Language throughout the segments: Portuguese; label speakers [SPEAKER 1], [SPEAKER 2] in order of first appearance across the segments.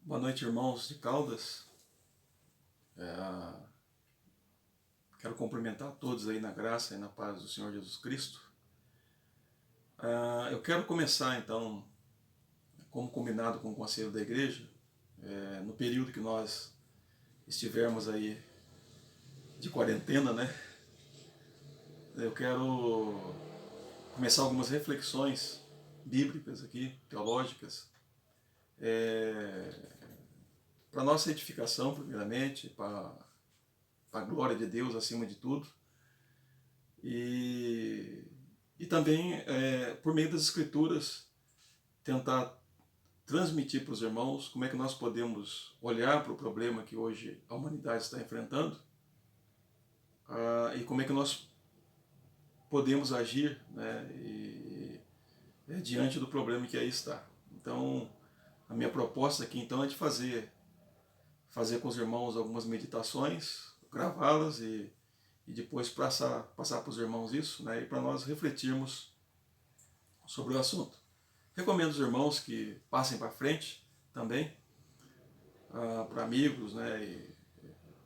[SPEAKER 1] Boa noite, irmãos de Caldas. É, Quero cumprimentar a todos aí na graça e na paz do Senhor Jesus Cristo. Eu quero começar então, como combinado com o conselho da igreja, no período que nós estivermos aí de quarentena, né? Eu quero começar algumas reflexões bíblicas aqui, teológicas, para nossa edificação, primeiramente, para a glória de Deus acima de tudo. E, e também, por meio das Escrituras, tentar transmitir para os irmãos como é que nós podemos olhar para o problema que hoje a humanidade está enfrentando, e como é que nós podemos agir, né, diante do problema que aí está. Então, a minha proposta aqui então é de fazer com os irmãos algumas meditações, gravá-las e depois passar para os irmãos isso, né, e para nós refletirmos sobre o assunto. Recomendo aos irmãos que passem para frente também, para amigos, né, e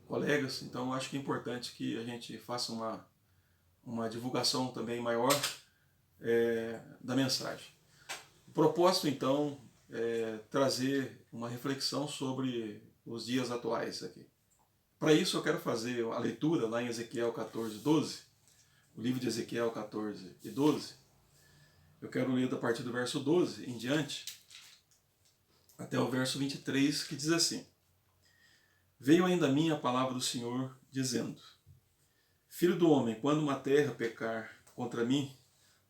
[SPEAKER 1] colegas. Então acho que é importante que a gente faça uma divulgação também maior da mensagem. O propósito então é trazer uma reflexão sobre os dias atuais aqui. Para isso eu quero fazer a leitura lá em Ezequiel 14, 12, o livro de Ezequiel 14 e 12. Eu quero ler a partir do verso 12 em diante, até o verso 23, que diz assim: Veio ainda a mim a palavra do Senhor, dizendo: Filho do homem, quando uma terra pecar contra mim,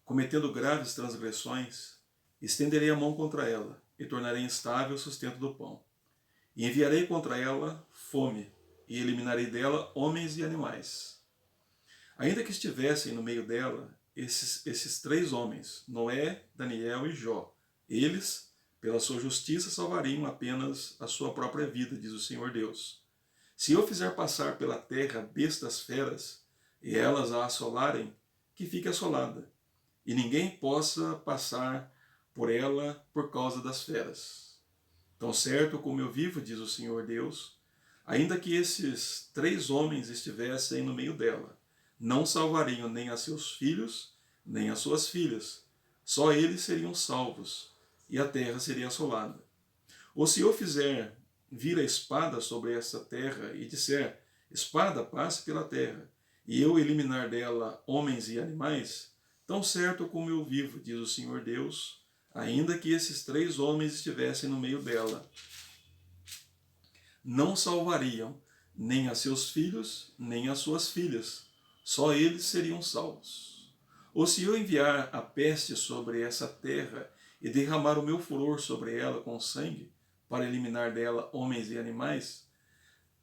[SPEAKER 1] cometendo graves transgressões, estenderei a mão contra ela, e tornarei instável o sustento do pão. E enviarei contra ela fome, e eliminarei dela homens e animais. Ainda que estivessem no meio dela esses três homens, Noé, Daniel e Jó, eles, pela sua justiça, salvariam apenas a sua própria vida, diz o Senhor Deus. Se eu fizer passar pela terra bestas feras, e elas a assolarem, que fique assolada, e ninguém possa passar por ela por causa das feras. Tão certo como eu vivo, diz o Senhor Deus, ainda que esses três homens estivessem no meio dela, não salvariam nem a seus filhos, nem as suas filhas. Só eles seriam salvos, e a terra seria assolada. Ou se eu fizer vir a espada sobre essa terra e disser: Espada, passe pela terra, e eu eliminar dela homens e animais, tão certo como eu vivo, diz o Senhor Deus, ainda que esses três homens estivessem no meio dela, não salvariam nem a seus filhos, nem as suas filhas. Só eles seriam salvos. Ou se eu enviar a peste sobre essa terra e derramar o meu furor sobre ela com sangue, para eliminar dela homens e animais,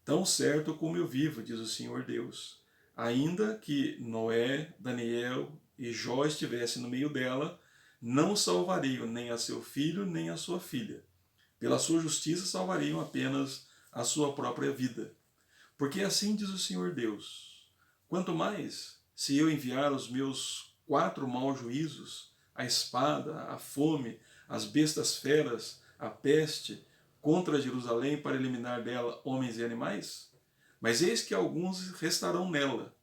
[SPEAKER 1] tão certo como eu vivo, diz o Senhor Deus, ainda que Noé, Daniel e Jó estivessem no meio dela, não salvariam nem a seu filho, nem a sua filha. Pela sua justiça salvariam apenas a sua própria vida. Porque assim diz o Senhor Deus: quanto mais, se eu enviar os meus 4 maus juízos, a espada, a fome, as bestas feras, a peste, contra Jerusalém para eliminar dela homens e animais? Mas eis que alguns restarão nela,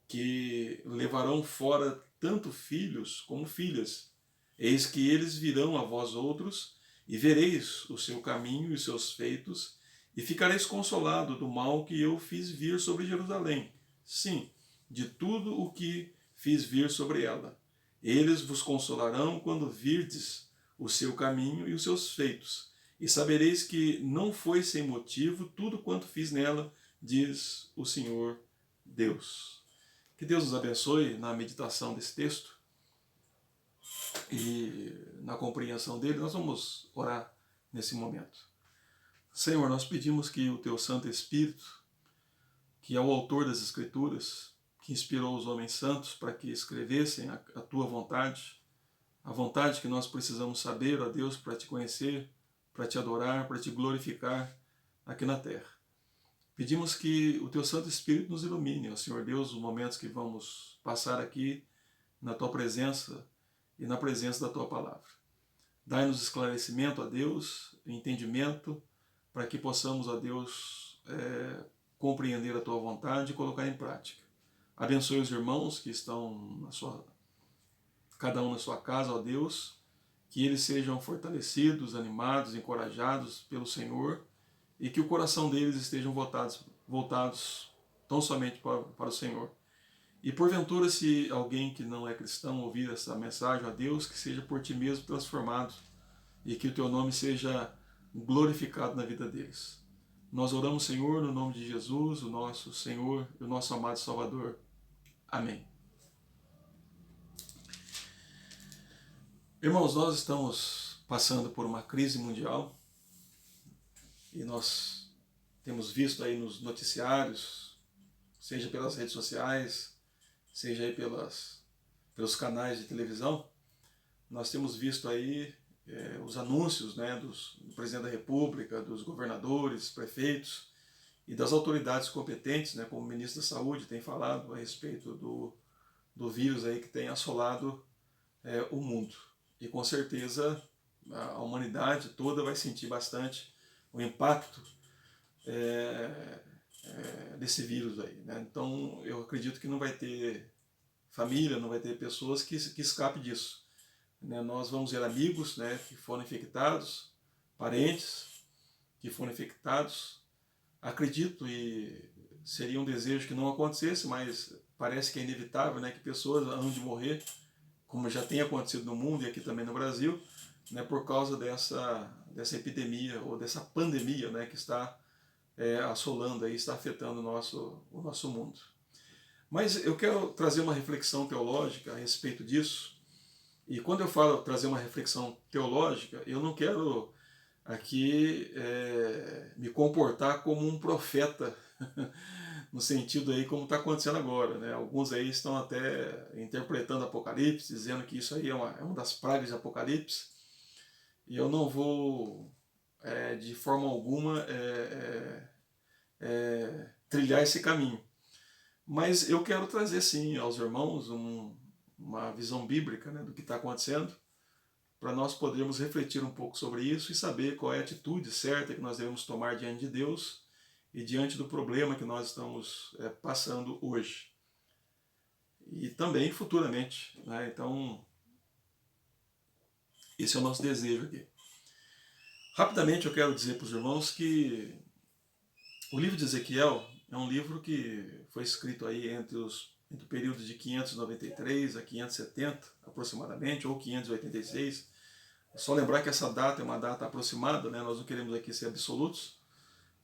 [SPEAKER 1] que levarão fora tanto filhos como filhas. Eis que eles virão a vós outros, e vereis o seu caminho e os seus feitos, e ficareis consolado do mal que eu fiz vir sobre Jerusalém. Sim, de tudo o que fiz vir sobre ela. Eles vos consolarão quando virdes o seu caminho e os seus feitos, e sabereis que não foi sem motivo tudo quanto fiz nela, diz o Senhor Deus. Que Deus nos abençoe na meditação desse texto e na compreensão dele. Nós vamos orar nesse momento. Senhor, nós pedimos que o Teu Santo Espírito, que é o autor das Escrituras, que inspirou os homens santos para que escrevessem a Tua vontade, a vontade que nós precisamos saber, ó Deus, para Te conhecer, para Te adorar, para Te glorificar aqui na terra. Pedimos que o Teu Santo Espírito nos ilumine, ó Senhor Deus, os momentos que vamos passar aqui na Tua presença e na presença da Tua palavra. Dai-nos esclarecimento, ó Deus, entendimento, para que possamos, ó Deus, compreender a Tua vontade e colocar em prática. Abençoe os irmãos que estão cada um na sua casa, ó Deus, que eles sejam fortalecidos, animados, encorajados pelo Senhor e que o coração deles estejam voltados tão somente para o Senhor. E porventura, se alguém que não é cristão ouvir essa mensagem, ó Deus, que seja por Ti mesmo transformado e que o Teu nome seja glorificado na vida deles. Nós oramos, Senhor, no nome de Jesus, o nosso Senhor e o nosso amado Salvador. Amém. Irmãos, nós estamos passando por uma crise mundial e nós temos visto aí nos noticiários, seja pelas redes sociais, seja aí pelos canais de televisão, nós temos visto aí os anúncios, né, do presidente da República, dos governadores, prefeitos e das autoridades competentes, né, como o ministro da Saúde tem falado a respeito do vírus aí que tem assolado o mundo. E com certeza a humanidade toda vai sentir bastante o impacto desse vírus aí, né? Então eu acredito que não vai ter família, não vai ter pessoas que escapem disso, né? Nós vamos ver amigos, né, que foram infectados, parentes que foram infectados. Acredito e seria um desejo que não acontecesse, mas parece que é inevitável, né, que pessoas hão de morrer, como já tem acontecido no mundo e aqui também no Brasil, né, por causa dessa epidemia ou dessa pandemia, né, que está assolando aí, está afetando o nosso mundo. Mas eu quero trazer uma reflexão teológica a respeito disso. E quando eu falo trazer uma reflexão teológica, eu não quero aqui me comportar como um profeta, no sentido aí como está acontecendo agora, né? Alguns aí estão até interpretando Apocalipse, dizendo que isso aí é uma das pragas de Apocalipse, e eu não vou de forma alguma trilhar esse caminho. Mas eu quero trazer sim aos irmãos uma visão bíblica, né, do que está acontecendo, para nós podermos refletir um pouco sobre isso e saber qual é a atitude certa que nós devemos tomar diante de Deus e diante do problema que nós estamos passando hoje. E também futuramente, né? Então, esse é o nosso desejo aqui. Rapidamente eu quero dizer para os irmãos que o livro de Ezequiel é um livro que foi escrito aí entre o período de 593 a 570 aproximadamente, ou 586. É só lembrar que essa data é uma data aproximada, né? Nós não queremos aqui ser absolutos,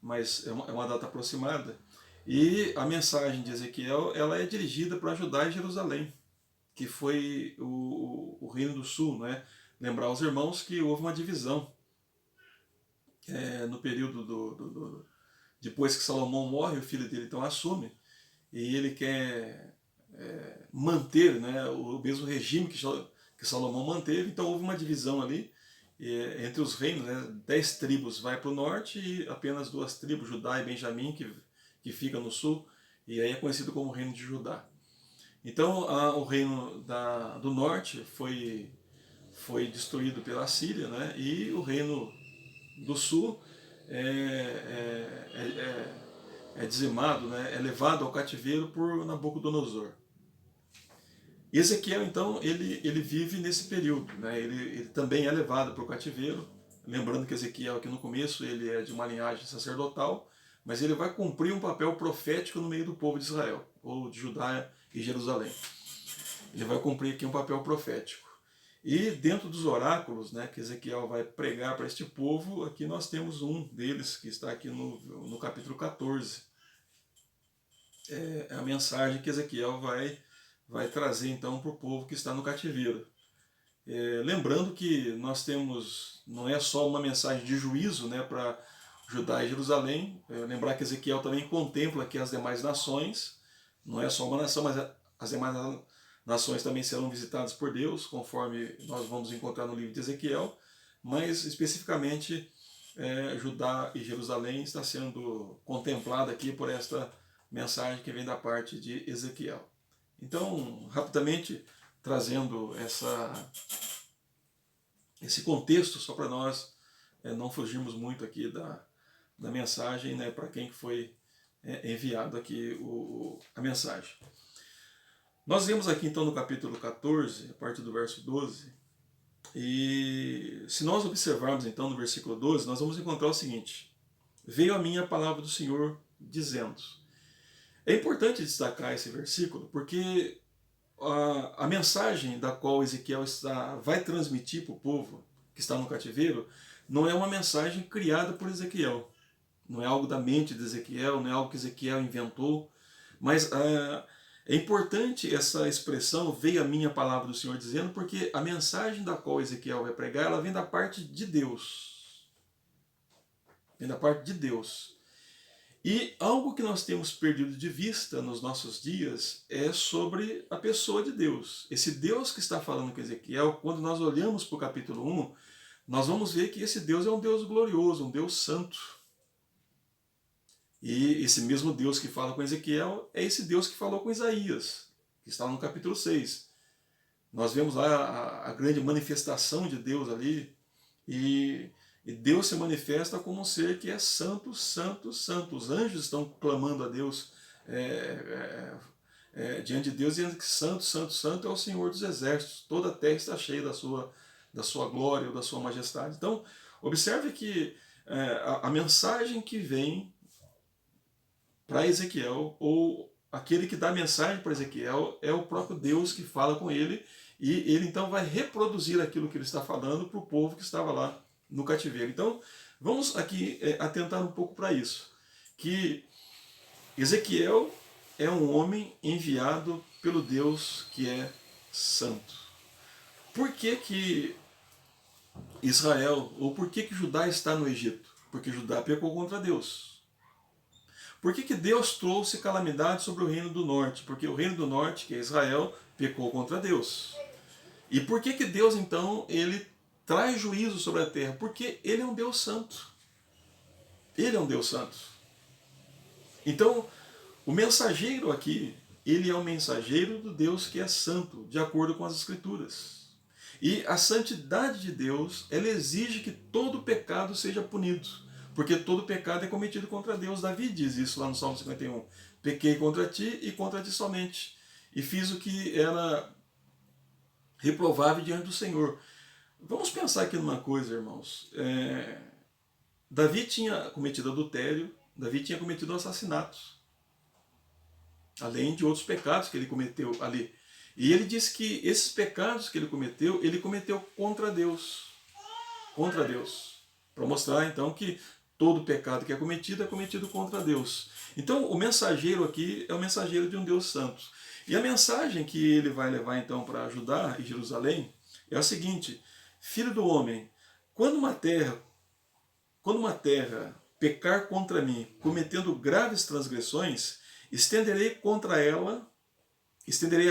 [SPEAKER 1] mas é uma data aproximada. E a mensagem de Ezequiel ela é dirigida para Judá e Jerusalém, que foi o Reino do Sul, né? Lembrar aos irmãos que houve uma divisão no período depois que Salomão morre, o filho dele então assume, e ele quer manter, né, o mesmo regime que Salomão manteve. Então houve uma divisão ali entre os reinos, né? 10 tribos vai para o norte e apenas 2 tribos, Judá e Benjamim, que fica no sul, e aí é conhecido como o reino de Judá. Então o reino do norte foi destruído pela Síria, né? E o reino do sul é dizimado, né? É levado ao cativeiro por Nabucodonosor. Ezequiel, então, ele vive nesse período, né? Ele também é levado para o cativeiro, lembrando que Ezequiel aqui no começo ele é de uma linhagem sacerdotal, mas ele vai cumprir um papel profético no meio do povo de Israel, ou de Judá e Jerusalém. Ele vai cumprir aqui um papel profético. E dentro dos oráculos, né, que Ezequiel vai pregar para este povo, aqui nós temos um deles que está aqui no capítulo 14. É a mensagem que Ezequiel vai trazer então para o povo que está no cativeiro. Lembrando que nós temos, não é só uma mensagem de juízo, né, para Judá e Jerusalém, lembrar que Ezequiel também contempla aqui as demais nações, não é só uma nação, mas as demais nações também serão visitadas por Deus, conforme nós vamos encontrar no livro de Ezequiel, mas especificamente Judá e Jerusalém está sendo contemplada aqui por esta mensagem que vem da parte de Ezequiel. Então, rapidamente, trazendo esse contexto, só para nós não fugirmos muito aqui da mensagem, né, para quem foi enviado aqui a mensagem. Nós vemos aqui então no capítulo 14, a partir do verso 12, e se nós observarmos então no versículo 12, nós vamos encontrar o seguinte: veio a mim a palavra do Senhor dizendo. É importante destacar esse versículo porque a mensagem da qual Ezequiel vai transmitir para o povo que está no cativeiro não é uma mensagem criada por Ezequiel. Não é algo da mente de Ezequiel, não é algo que Ezequiel inventou, mas é importante essa expressão, veio a minha palavra do Senhor dizendo, porque a mensagem da qual Ezequiel vai pregar, ela vem da parte de Deus. Vem da parte de Deus. E algo que nós temos perdido de vista nos nossos dias é sobre a pessoa de Deus. Esse Deus que está falando com Ezequiel, quando nós olhamos para o capítulo 1, nós vamos ver que esse Deus é um Deus glorioso, um Deus santo. E esse mesmo Deus que fala com Ezequiel é esse Deus que falou com Isaías, que está no capítulo 6. Nós vemos lá a grande manifestação de Deus ali, e Deus se manifesta como um ser que é santo, santo, santo. Os anjos estão clamando a Deus diante de Deus, dizendo que santo, santo, santo é o Senhor dos exércitos. Toda a terra está cheia da sua glória ou da sua majestade. Então, observe que a mensagem que vem para Ezequiel, ou aquele que dá a mensagem para Ezequiel, é o próprio Deus que fala com ele, e ele então vai reproduzir aquilo que ele está falando para o povo que estava lá no cativeiro. Então, vamos aqui atentar um pouco para isso, que Ezequiel é um homem enviado pelo Deus que é santo. Por que Israel, ou por que Judá está no Egito? Porque Judá pecou contra Deus. Por que Deus trouxe calamidade sobre o reino do norte? Porque o reino do norte, que é Israel, pecou contra Deus. E por que Deus, então, ele traz juízo sobre a terra? Porque ele é um Deus santo. Ele é um Deus santo. Então, o mensageiro aqui, ele é um mensageiro do Deus que é santo, de acordo com as Escrituras. E a santidade de Deus, ela exige que todo pecado seja punido. Porque todo pecado é cometido contra Deus. Davi diz isso lá no Salmo 51. Pequei contra ti e contra ti somente. E fiz o que era reprovável diante do Senhor. Vamos pensar aqui numa coisa, irmãos. Davi tinha cometido adultério, Davi tinha cometido assassinato. Além de outros pecados que ele cometeu ali. E ele diz que esses pecados que ele cometeu contra Deus. Contra Deus. Para mostrar então que todo pecado que é cometido contra Deus. Então o mensageiro aqui é o mensageiro de um Deus santo. E a mensagem que ele vai levar então para Judá e Jerusalém é a seguinte: filho do homem, quando uma terra pecar contra mim, cometendo graves transgressões, estenderei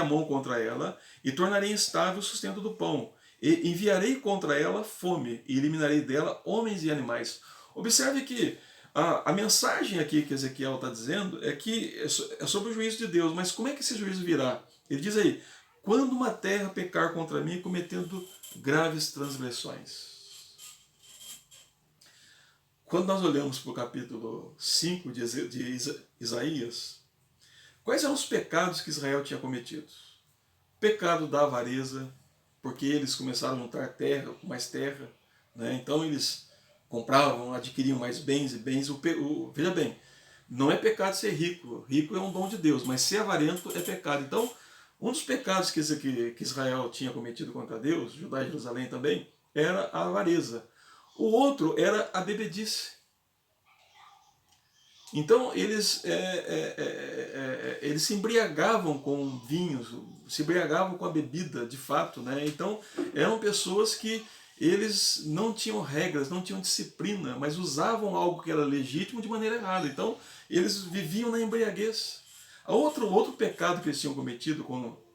[SPEAKER 1] a mão contra ela e tornarei instável o sustento do pão. E enviarei contra ela fome e eliminarei dela homens e animais. Observe que a mensagem aqui que Ezequiel está dizendo é que é sobre o juízo de Deus. Mas como é que esse juízo virá? Ele diz aí: quando uma terra pecar contra mim, cometendo graves transgressões. Quando nós olhamos para o capítulo 5 de Isaías, quais eram os pecados que Israel tinha cometido? Pecado da avareza, porque eles começaram a juntar terra com mais terra, né? Então eles compravam, adquiriam mais bens e bens. Veja bem, não é pecado ser rico. Rico é um dom de Deus, mas ser avarento é pecado. Então, um dos pecados que Israel tinha cometido contra Deus, Judá e Jerusalém também, era a avareza. O outro era a bebedice. Então eles se embriagavam com vinhos, se embriagavam com a bebida, de fato, né? Então eram pessoas que eles não tinham regras, não tinham disciplina, mas usavam algo que era legítimo de maneira errada. Então eles viviam na embriaguez. Outro pecado que eles tinham cometido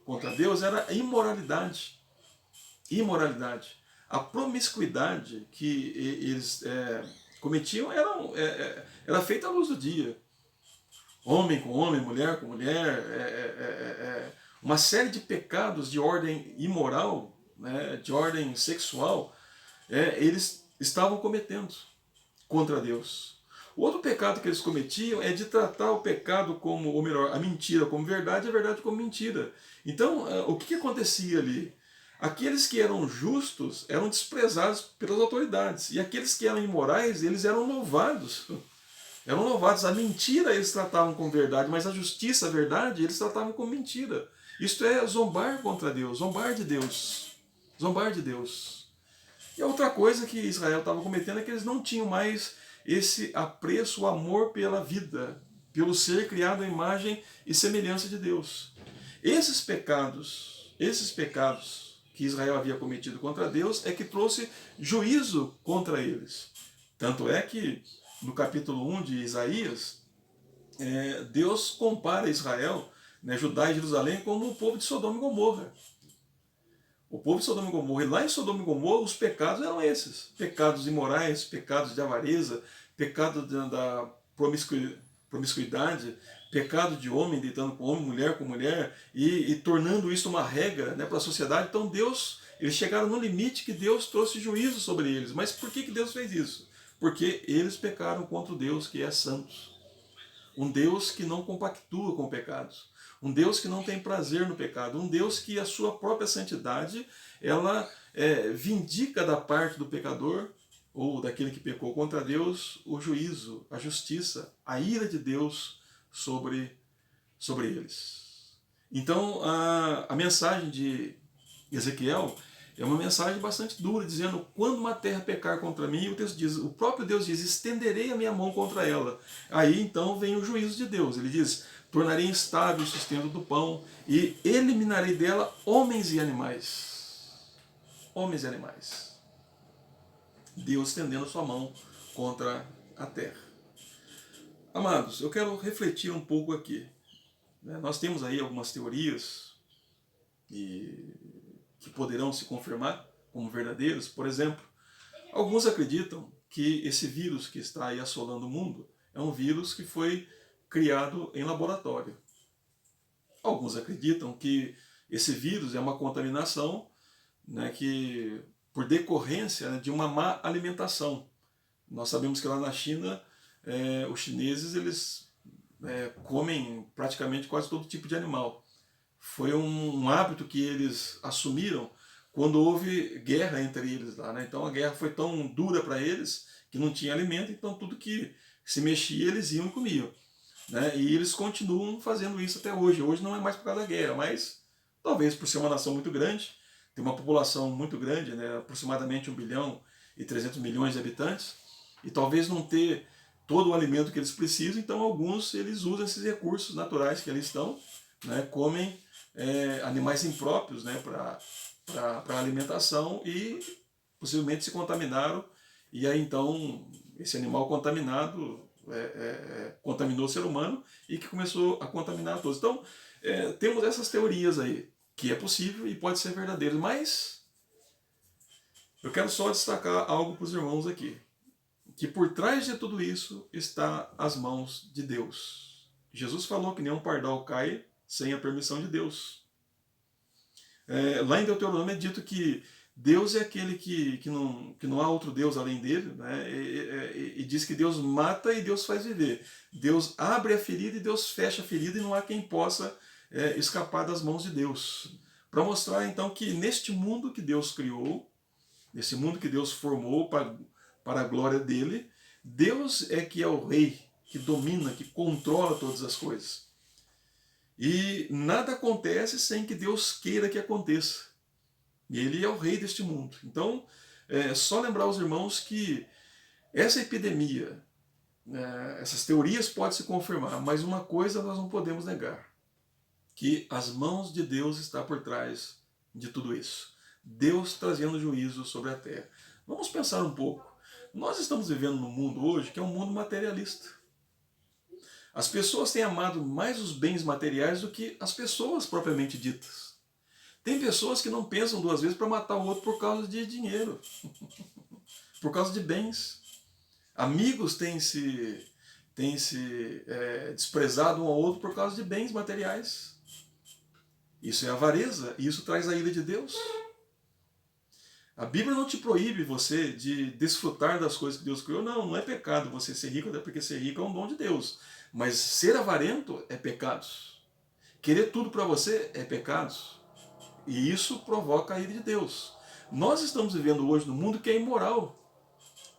[SPEAKER 1] contra Deus era a imoralidade. Imoralidade. A promiscuidade que eles cometiam era feita à luz do dia. Homem com homem, mulher com mulher, uma série de pecados de ordem imoral, né, de ordem sexual, eles estavam cometendo contra Deus. O outro pecado que eles cometiam é de tratar o pecado como, ou melhor, a mentira como verdade e a verdade como mentira. Então, o que acontecia ali? Aqueles que eram justos eram desprezados pelas autoridades, e aqueles que eram imorais, eles eram louvados. Eram louvados. A mentira eles tratavam como verdade, mas a justiça, a verdade, eles tratavam como mentira. Isto é zombar contra Deus, zombar de Deus. Zombar de Deus. E a outra coisa que Israel estava cometendo é que eles não tinham mais esse apreço, o amor pela vida, pelo ser criado à imagem e semelhança de Deus. Esses pecados que Israel havia cometido contra Deus é que trouxe juízo contra eles. Tanto é que no capítulo 1 de Isaías, Deus compara Israel, né, Judá e Jerusalém, como o povo de Sodoma e Gomorra. O povo de Sodoma e Gomorra, e lá em Sodoma e Gomorra os pecados eram esses. Pecados imorais, pecados de avareza, pecado da promiscuidade, pecado de homem deitando com homem, mulher com mulher, e tornando isso uma regra, né, para a sociedade. Então eles chegaram no limite que Deus trouxe juízo sobre eles. Mas por que Deus fez isso? Porque eles pecaram contra o Deus que é santo. Um Deus que não compactua com pecados. Um Deus que não tem prazer no pecado. Um Deus que a sua própria santidade, ela vindica da parte do pecador, ou daquele que pecou contra Deus, o juízo, a justiça, a ira de Deus sobre eles. Então, a mensagem de Ezequiel é uma mensagem bastante dura, dizendo: quando uma terra pecar contra mim, o texto diz, o próprio Deus diz, estenderei a minha mão contra ela. Aí então vem o juízo de Deus. Ele diz: tornarei instável o sustento do pão e eliminarei dela homens e animais. Homens e animais. Deus estendendo sua mão contra a terra. Amados, eu quero refletir um pouco aqui. Nós temos aí algumas teorias que poderão se confirmar como verdadeiros. Por exemplo, alguns acreditam que esse vírus que está aí assolando o mundo é um vírus que foi criado em laboratório. Alguns acreditam que esse vírus é uma contaminação, né, que por decorrência, né, de uma má alimentação. Nós sabemos que lá na China, os chineses eles comem praticamente quase todo tipo de animal. Foi um hábito que eles assumiram quando houve guerra entre eles lá, né? Então a guerra foi tão dura para eles que não tinha alimento, então tudo que se mexia eles iam e comiam, né? E eles continuam fazendo isso até hoje. Hoje não é mais por causa da guerra, mas talvez por ser uma nação muito grande, tem uma população muito grande, né? Aproximadamente 1,3 bilhão de habitantes, e talvez não ter todo o alimento que eles precisam, então alguns eles usam esses recursos naturais que ali estão, né? Comem animais impróprios, né? Para alimentação, e possivelmente se contaminaram, e aí então esse animal contaminado contaminou o ser humano e que começou a contaminar a todos. Então temos essas teorias aí, que é possível e pode ser verdadeiro, mas eu quero só destacar algo para os irmãos aqui, que por trás de tudo isso está as mãos de Deus. Jesus falou que nenhum pardal cai sem a permissão de Deus. Lá em Deuteronômio é dito que Deus é aquele que não há outro Deus além dele, né? E diz que Deus mata e Deus faz viver. Deus abre a ferida e Deus fecha a ferida, e não há quem possa escapar das mãos de Deus. Para mostrar então que neste mundo que Deus criou, nesse mundo que Deus formou para a glória dele, Deus é que é o rei, que domina, que controla todas as coisas. E nada acontece sem que Deus queira que aconteça. E Ele é o rei deste mundo. Então, só lembrar aos irmãos que essa epidemia, essas teorias podem se confirmar, mas uma coisa nós não podemos negar, que as mãos de Deus estão por trás de tudo isso. Deus trazendo juízo sobre a terra. Vamos pensar um pouco. Nós estamos vivendo num mundo hoje que é um mundo materialista. As pessoas têm amado mais os bens materiais do que as pessoas propriamente ditas. Tem pessoas que não pensam duas vezes para matar o outro por causa de dinheiro, por causa de bens. Amigos têm se desprezado um ao outro por causa de bens materiais. Isso é avareza, e isso traz a ira de Deus. A Bíblia não te proíbe você de desfrutar das coisas que Deus criou. Não, não é pecado você ser rico, até porque ser rico é um dom de Deus. Mas ser avarento é pecado. Querer tudo para você é pecado. E isso provoca a ira de Deus. Nós estamos vivendo hoje num mundo que é imoral.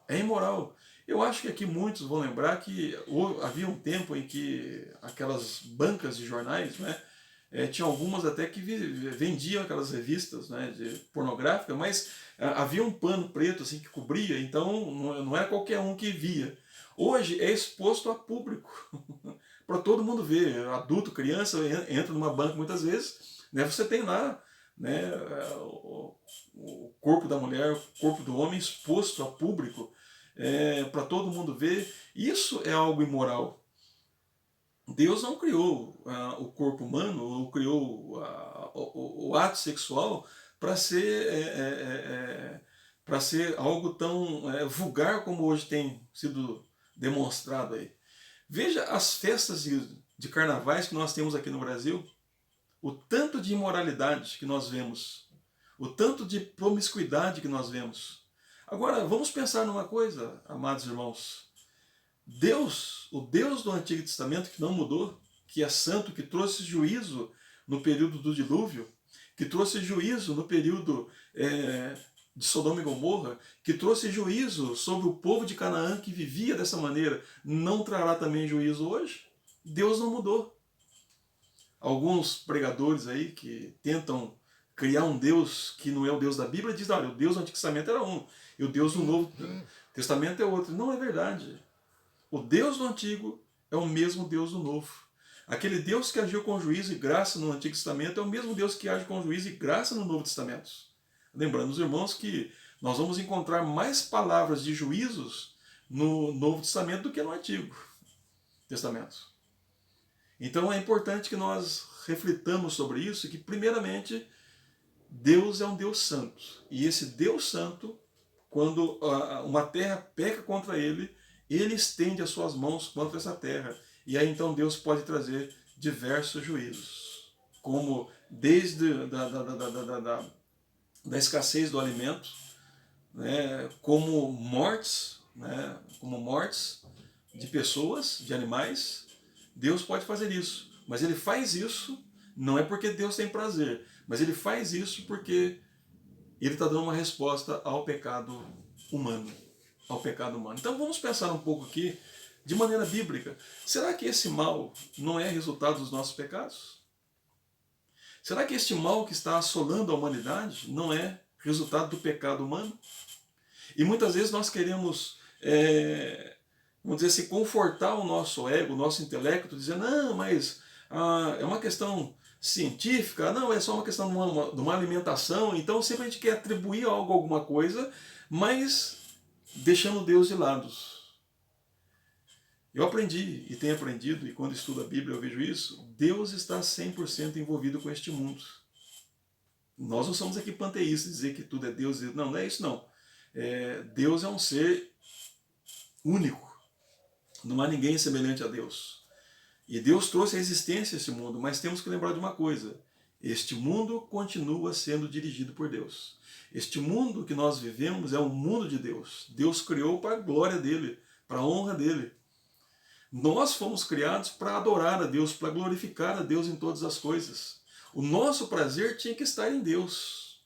[SPEAKER 1] É imoral. Eu acho que aqui muitos vão lembrar que havia um tempo em que aquelas bancas de jornais, né, tinha algumas até que vendiam aquelas revistas, né, pornográficas, mas havia um pano preto assim que cobria, então não era qualquer um que via. Hoje é exposto a público, para todo mundo ver, adulto, criança, entra numa banca muitas vezes, né, você tem lá, né, o corpo da mulher, o corpo do homem exposto a público, para todo mundo ver. Isso é algo imoral. Deus não criou o corpo humano, ou criou o ato sexual para ser, para ser algo tão vulgar como hoje tem sido demonstrado aí. Veja as festas de carnavais que nós temos aqui no Brasil, o tanto de imoralidade que nós vemos, o tanto de promiscuidade que nós vemos. Agora, vamos pensar numa coisa, amados irmãos. Deus, o Deus do Antigo Testamento, que não mudou, que é santo, que trouxe juízo no período do dilúvio, que trouxe juízo no período de Sodoma e Gomorra, que trouxe juízo sobre o povo de Canaã que vivia dessa maneira, não trará também juízo hoje? Deus não mudou. Alguns pregadores aí que tentam criar um Deus que não é o Deus da Bíblia, dizem, olha, o Deus do Antigo Testamento era um, e o Deus do Novo Testamento é outro. Não é verdade. O Deus do Antigo é o mesmo Deus do Novo. Aquele Deus que agiu com juízo e graça no Antigo Testamento é o mesmo Deus que age com juízo e graça no Novo Testamento. Lembrando os irmãos que nós vamos encontrar mais palavras de juízos no Novo Testamento do que no Antigo Testamento. Então é importante que nós reflitamos sobre isso, que primeiramente Deus é um Deus santo. E esse Deus santo, quando uma terra peca contra ele, ele estende as suas mãos contra essa terra. E aí então Deus pode trazer diversos juízos. Como desde da escassez do alimento, né, como mortes de pessoas, de animais. Deus pode fazer isso. Mas ele faz isso não é porque Deus tem prazer, mas ele faz isso porque ele está dando uma resposta ao pecado humano. Ao pecado humano. Então vamos pensar um pouco aqui, de maneira bíblica. Será que esse mal não é resultado dos nossos pecados? Será que este mal que está assolando a humanidade não é resultado do pecado humano? E muitas vezes nós queremos, vamos dizer assim, confortar o nosso ego, o nosso intelecto, dizendo, não, mas é uma questão científica, não, é só uma questão de uma alimentação, então sempre a gente quer atribuir algo a alguma coisa, mas deixando Deus de lado. Eu aprendi e tenho aprendido, e quando estudo a Bíblia eu vejo isso, Deus está 100% envolvido com este mundo. Nós não somos aqui panteístas, dizer que tudo é Deus. Não, não é isso não. Deus é um ser único. Não há ninguém semelhante a Deus. E Deus trouxe a existência a esse mundo, mas temos que lembrar de uma coisa. Este mundo continua sendo dirigido por Deus. Este mundo que nós vivemos é um mundo de Deus. Deus criou para a glória dele, para a honra dele. Nós fomos criados para adorar a Deus, para glorificar a Deus em todas as coisas. O nosso prazer tinha que estar em Deus.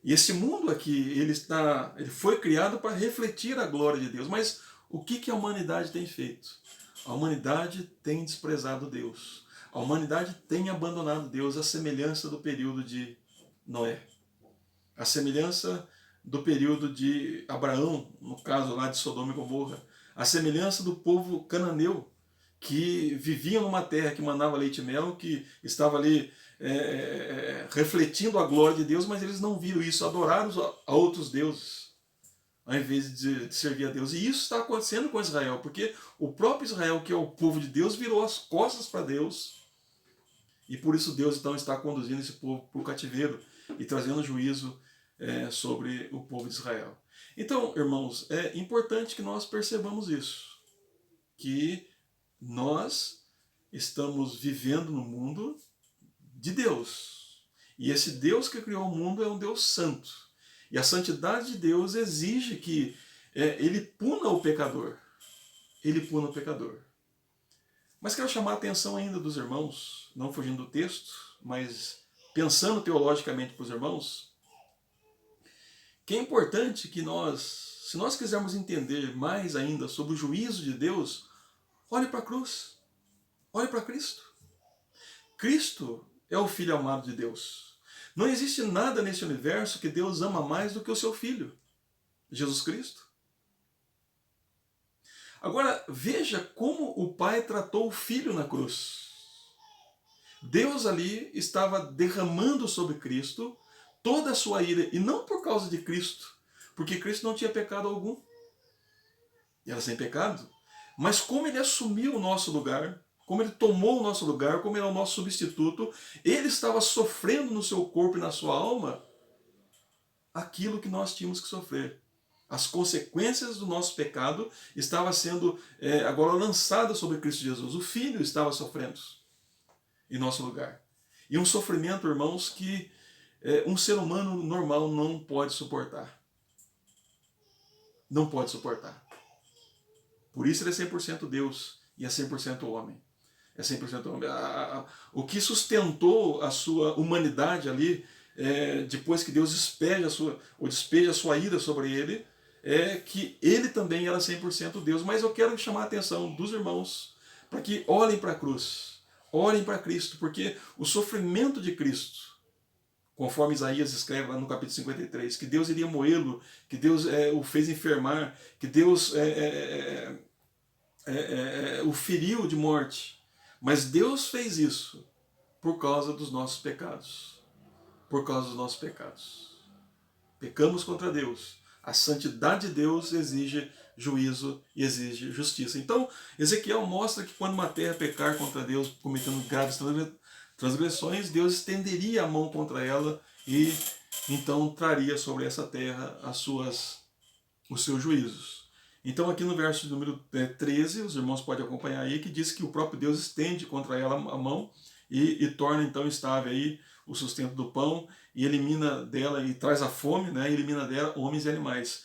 [SPEAKER 1] E esse mundo aqui, ele foi criado para refletir a glória de Deus. Mas o que a humanidade tem feito? A humanidade tem desprezado Deus. A humanidade tem abandonado Deus, à semelhança do período de Noé. A semelhança do período de Abraão, no caso lá de Sodoma e Gomorra. A semelhança do povo cananeu, que vivia numa terra que mandava leite e mel, que estava ali refletindo a glória de Deus, mas eles não viram isso, adoraram a outros deuses, ao invés de servir a Deus. E isso está acontecendo com Israel, porque o próprio Israel, que é o povo de Deus, virou as costas para Deus, e por isso Deus então está conduzindo esse povo para o cativeiro e trazendo juízo sobre o povo de Israel. Então, irmãos, é importante que nós percebamos isso, que nós estamos vivendo no mundo de Deus. E esse Deus que criou o mundo é um Deus santo. E a santidade de Deus exige que ele puna o pecador. Ele puna o pecador. Mas quero chamar a atenção ainda dos irmãos, não fugindo do texto, mas pensando teologicamente para os irmãos, que é importante que nós, se nós quisermos entender mais ainda sobre o juízo de Deus, olhe para a cruz, olhe para Cristo. Cristo é o Filho amado de Deus. Não existe nada nesse universo que Deus ama mais do que o seu Filho, Jesus Cristo. Agora, veja como o Pai tratou o Filho na cruz. Deus ali estava derramando sobre Cristo toda a sua ira, e não por causa de Cristo, porque Cristo não tinha pecado algum. Era sem pecado. Mas como ele assumiu o nosso lugar, como ele tomou o nosso lugar, como ele é o nosso substituto, ele estava sofrendo no seu corpo e na sua alma aquilo que nós tínhamos que sofrer. As consequências do nosso pecado estavam sendo agora lançadas sobre Cristo Jesus. O Filho estava sofrendo em nosso lugar. E um sofrimento, irmãos, que um ser humano normal não pode suportar. Não pode suportar. Por isso ele é 100% Deus e é 100% homem. É 100% homem. O que sustentou a sua humanidade ali, depois que Deus despeja a sua ira sobre ele, é que ele também era 100% Deus. Mas eu quero chamar a atenção dos irmãos para que olhem para a cruz, olhem para Cristo, porque o sofrimento de Cristo, conforme Isaías escreve lá no capítulo 53, que Deus iria moê-lo, que Deus o fez enfermar, que Deus o feriu de morte. Mas Deus fez isso por causa dos nossos pecados. Por causa dos nossos pecados. Pecamos contra Deus. A santidade de Deus exige juízo e exige justiça. Então, Ezequiel mostra que quando uma terra pecar contra Deus, cometendo graves transgressões, Deus estenderia a mão contra ela e então traria sobre essa terra os seus juízos. Então aqui no verso número 13, os irmãos podem acompanhar aí, que diz que o próprio Deus estende contra ela a mão e torna então estável aí o sustento do pão e elimina dela e traz a fome, né, elimina dela homens e animais.